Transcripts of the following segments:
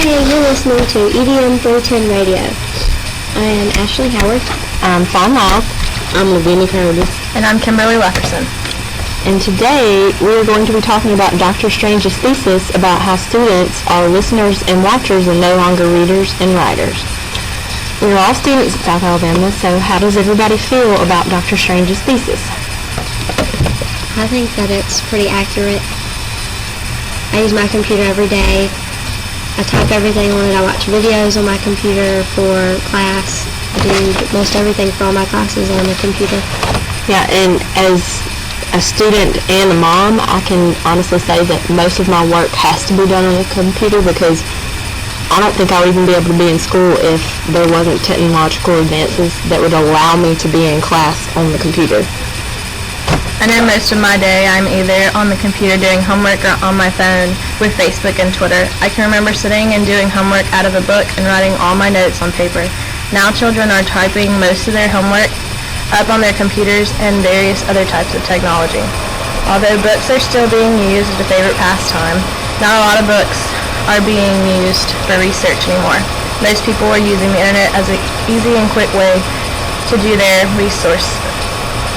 Hey, you're listening to EDM310 Radio. I am Ashley Howard. I'm Fawn Miles. I'm Lavinia Curtis. And I'm Kimberly Wackerson. And today we are going to be talking about Dr. Strange's thesis about how students are listeners and watchers and no longer readers and writers. We're all students at South Alabama, so how does everybody feel about Dr. Strange's thesis? I think that it's pretty accurate. I use my computer every day. I type everything on it. I watch videos on my computer for class. I do most everything for all my classes on the computer. Yeah, and as a student and a mom, I can honestly say that most of my work has to be done on the computer because I don't think I'll even be able to be in school if there wasn't technological advances that would allow me to be in class on the computer. I know most of my day I'm either on the computer doing homework or on my phone with Facebook and Twitter. I can remember sitting and doing homework out of a book and writing all my notes on paper. Now children are typing most of their homework up on their computers and various other types of technology. Although books are still being used as a favorite pastime, not a lot of books are being used for research anymore. Most people are using the internet as an easy and quick way to do their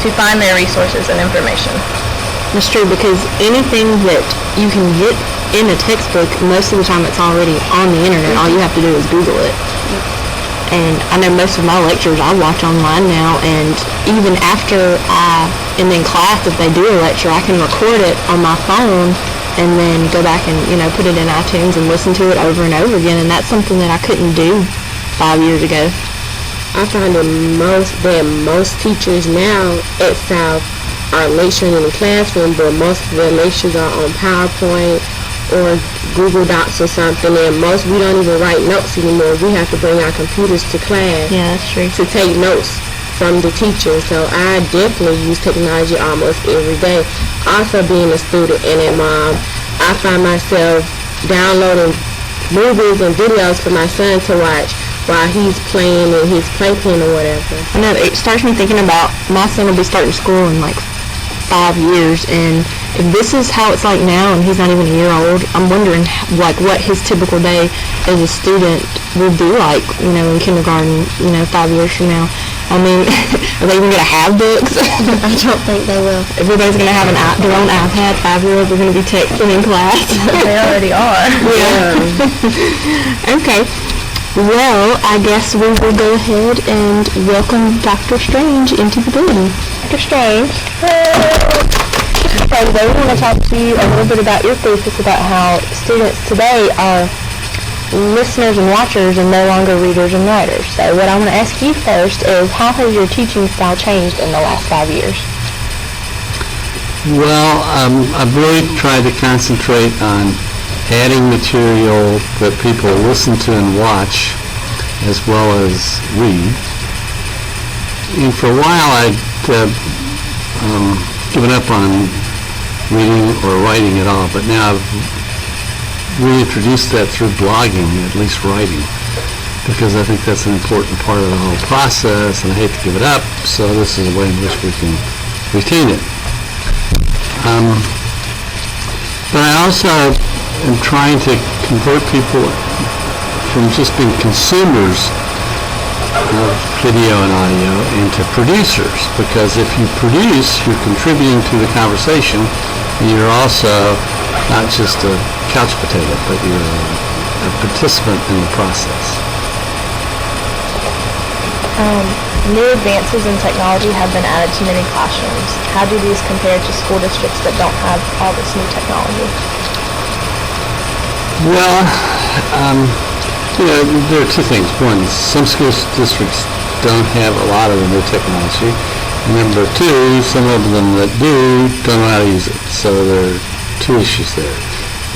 to find their resources and information. That's true, because anything that you can get in a textbook, most of the time it's already on the internet. All you have to do is Google it. And I know most of my lectures I watch online now, and even after I am in class, if they do a lecture, I can record it on my phone and then go back and, put it in iTunes and listen to it over and over again, and that's something that I couldn't do 5 years ago. I find that most teachers now at South are lecturing in the classroom, but most of their lectures are on PowerPoint or Google Docs or something, and we don't even write notes anymore. We have to bring our computers to class. Yeah, that's true. To take notes from the teacher. So I definitely use technology almost every day. Also, being a student and a mom, I find myself downloading movies and videos for my son to watch while he's playing in his playpen or whatever. I know, it starts me thinking about my son will be starting school in 5 years, and if this is how it's like now and he's not even a year old, I'm wondering what his typical day as a student will be like, in kindergarten, 5 years from now. I mean, are they even going to have books? I don't think they will. Everybody's going to have their own iPad. 5-year-olds are going to be texting in class. They already are. Yeah. Okay. Well, I guess we will go ahead and welcome Dr. Strange into the building. Dr. Strange. So today we want to talk to you a little bit about your thesis about how students today are listeners and watchers and no longer readers and writers. So what I want to ask you first is, how has your teaching style changed in the last 5 years? Well, I've really tried to concentrate on adding material that people listen to and watch as well as read. And for a while I'd given up on reading or writing at all, but now I've reintroduced that through blogging, at least writing, because I think that's an important part of the whole process, and I hate to give it up, so this is a way in which we can retain it. But I also am trying to convert people from just being consumers of video and audio into producers, because if you produce, you're contributing to the conversation, and you're also not just a couch potato, but you're a participant in the process. New advances in technology have been added to many classrooms. How do these compare to school districts that don't have all this new technology? Well, there are two things. One, some school districts don't have a lot of the new technology. Number two, some of them that do don't know how to use it. So there are two issues there.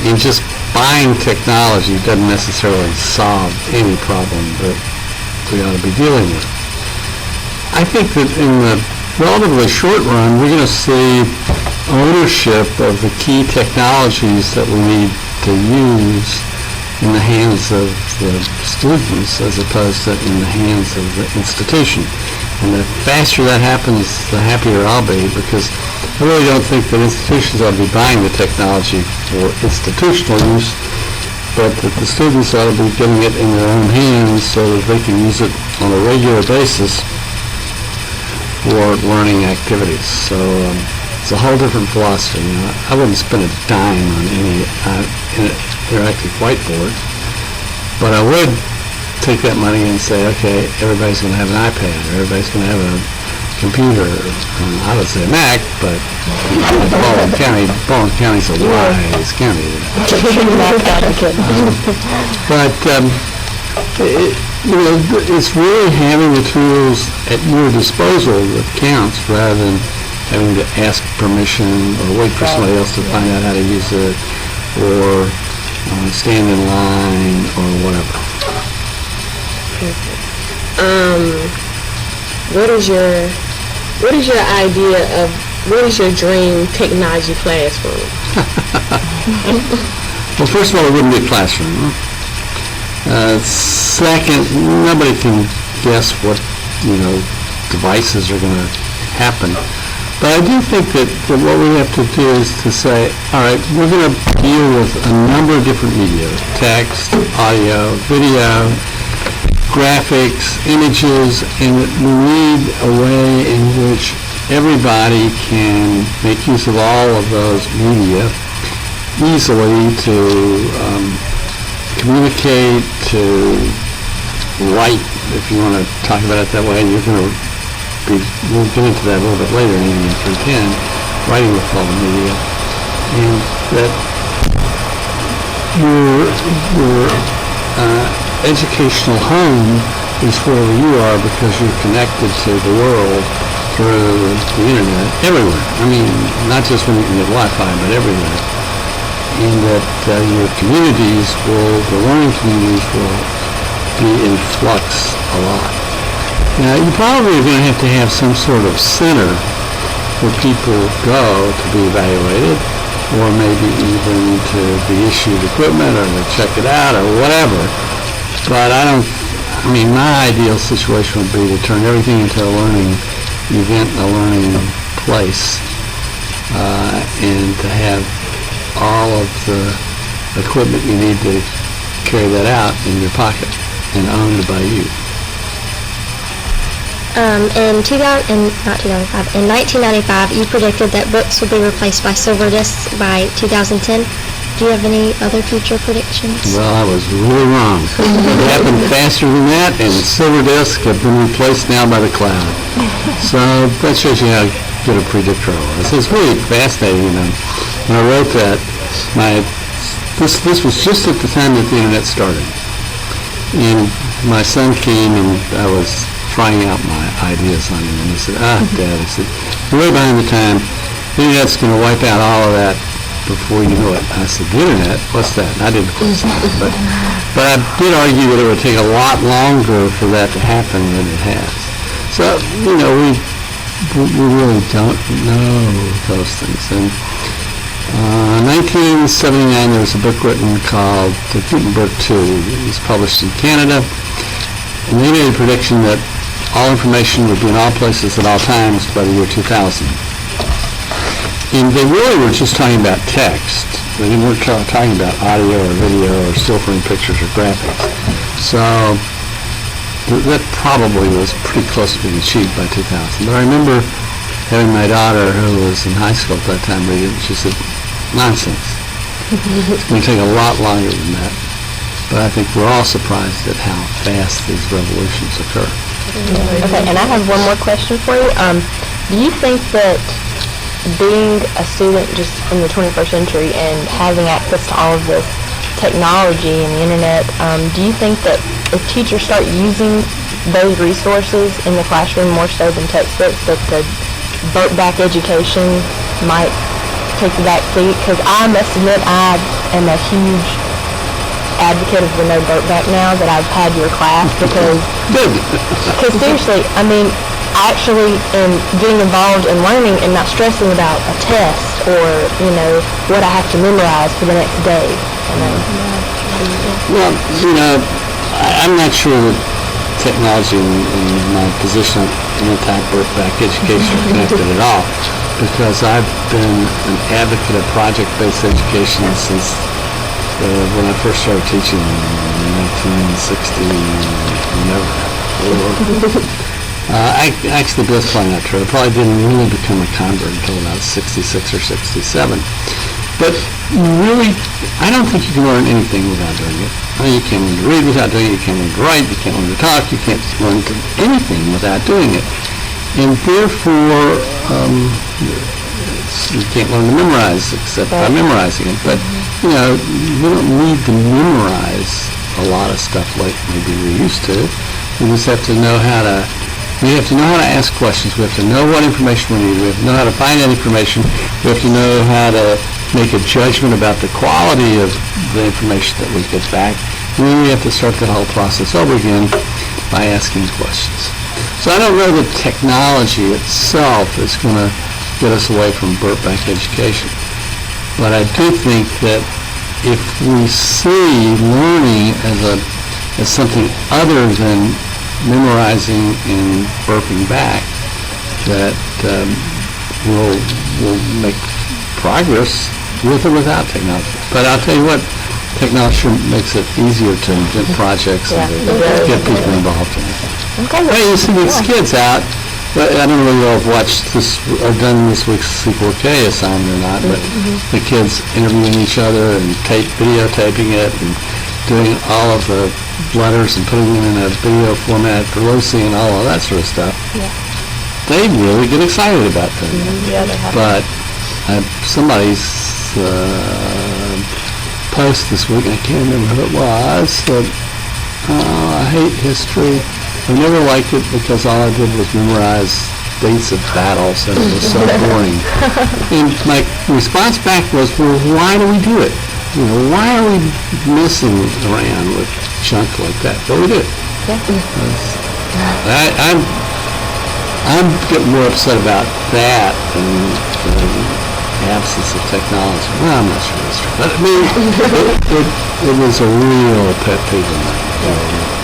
And just buying technology doesn't necessarily solve any problem that we ought to be dealing with. I think that in the relatively short run, we're going to see ownership of the key technologies that we need to use in the hands of the students as opposed to in the hands of the institution. And the faster that happens, the happier I'll be, because I really don't think that institutions ought to be buying the technology for institutional use. but that the students ought to be getting it in their own hands so that they can use it on a regular basis for learning activities. So it's a whole different philosophy. You know, I wouldn't spend a dime on any interactive whiteboard, but I would take that money and say, okay, everybody's going to have an iPad, or everybody's going to have a computer. I would say a Mac, but Baldwin County's a wise county. But it's really having the tools at your disposal that counts, rather than having to ask permission or wait for somebody else to find out how to use it, or stand in line or whatever. What is your idea of, what is your dream technology classroom? Well, first of all, it wouldn't be a classroom. Second, nobody can guess what, devices are going to happen. But I do think that what we have to do is to say, all right, we're going to deal with a number of different media: text, audio, video, graphics, images, and we need a way in which everybody can make use of all of those media easily to communicate, to write, if you want to talk about it that way. You're going to we'll get into that a little bit later in EDM310, writing with all the media, and that your educational home is wherever you are, because you're connected to the world through the internet everywhere. I mean, not just when you can get Wi-Fi, but everywhere. And that your communities the learning communities will be in flux a lot. Now, you probably are going to have some sort of center where people go to be evaluated, or maybe even to be issued equipment or to check it out or whatever. But my ideal situation would be to turn everything into a learning event, a learning place, and to have all of the equipment you need to carry that out in your pocket and owned by you. In 1995, you predicted that books would be replaced by silver discs by 2010. Do you have any other future predictions? Well, I was really wrong. It happened faster than that, and silver discs have been replaced now by the cloud. So that shows you how good a predictor I was. It's really fascinating. When I wrote that, this was just at the time that the internet started, and my son came, and I was trying out my ideas on him, and he said, Dad, he said, you're way behind the time. The internet's going to wipe out all of that before you know it. I said, the internet? What's that? And I didn't quite say it, but I did argue that it would take a lot longer for that to happen than it has. So, we really don't know those things. And 1979, there was a book written called The Gutenberg 2. It was published in Canada, and they made a prediction that all information would be in all places at all times by the year 2000. And they really were just talking about text. They weren't talking about audio or video or still frame pictures or graphics. So that probably was pretty close to being achieved by 2000. But I remember having my daughter, who was in high school at that time, read it, and she said, nonsense. It's going to take a lot longer than that. But I think we're all surprised at how fast these revolutions occur. Okay, and I have one more question for you. Do you think that being a student just in the 21st century and having access to all of this technology and the internet, do you think that if teachers start using those resources in the classroom more so than textbooks, that the burnt-back education might take the back seat? Because I must admit, I am a huge advocate of the no burnt back now that I've had your class, because seriously, I actually am getting involved in learning and not stressing about a test or, what I have to memorize for the next day. Well, I'm not sure that technology and my position on anti-burnt back education are connected at all, because I've been an advocate of project-based education since when I first started teaching in 1960, actually, that's probably not true. I probably didn't really become a convert until about 66 or 67. But really, I don't think you can learn anything without doing it. You can't learn to read without doing it. You can't learn to write. You can't learn to talk. You can't learn anything without doing it. And therefore, you can't learn to memorize except by memorizing it. But, you don't need to memorize a lot of stuff like maybe we used to. We just have to know how to ask questions. We have to know what information we need. We have to know how to find that information. We have to know how to make a judgment about the quality of the information that we get back. And then we have to start the whole process over again by asking questions. So I don't know that technology itself is going to get us away from burnt-back education. But I do think that if we see learning as something other than memorizing and burping back, that we'll make progress with or without technology. But I'll tell you what, technology makes it easier to invent projects and to get people involved in it. Okay. Well, you see these kids out, but I don't really know if watched this or done this week's C4K assignment or not, but the kids interviewing each other and videotaping it and doing all of the letters and putting them in a video format for Lucy and all of that sort of stuff. Yeah. They really get excited about that. Yeah, they have. But somebody's post this week, I can't remember who it was, said, I hate history. I never liked it because all I did was memorize dates of battles and it was so boring. And my response back was, well, why do we do it? Why are we messing around with junk like that? But we do it. I'm getting more upset about that than the absence of technology. Well, I'm not sure that's true. But I mean, it was a real pet peeve of mine.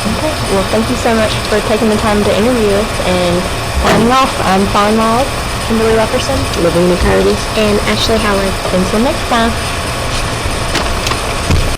Okay. Well, thank you so much for taking the time to interview us and signing off. I'm Fawn Miles, Kimberly Rufferson, Lavina Curtis. And Ashley Howard. Until next time.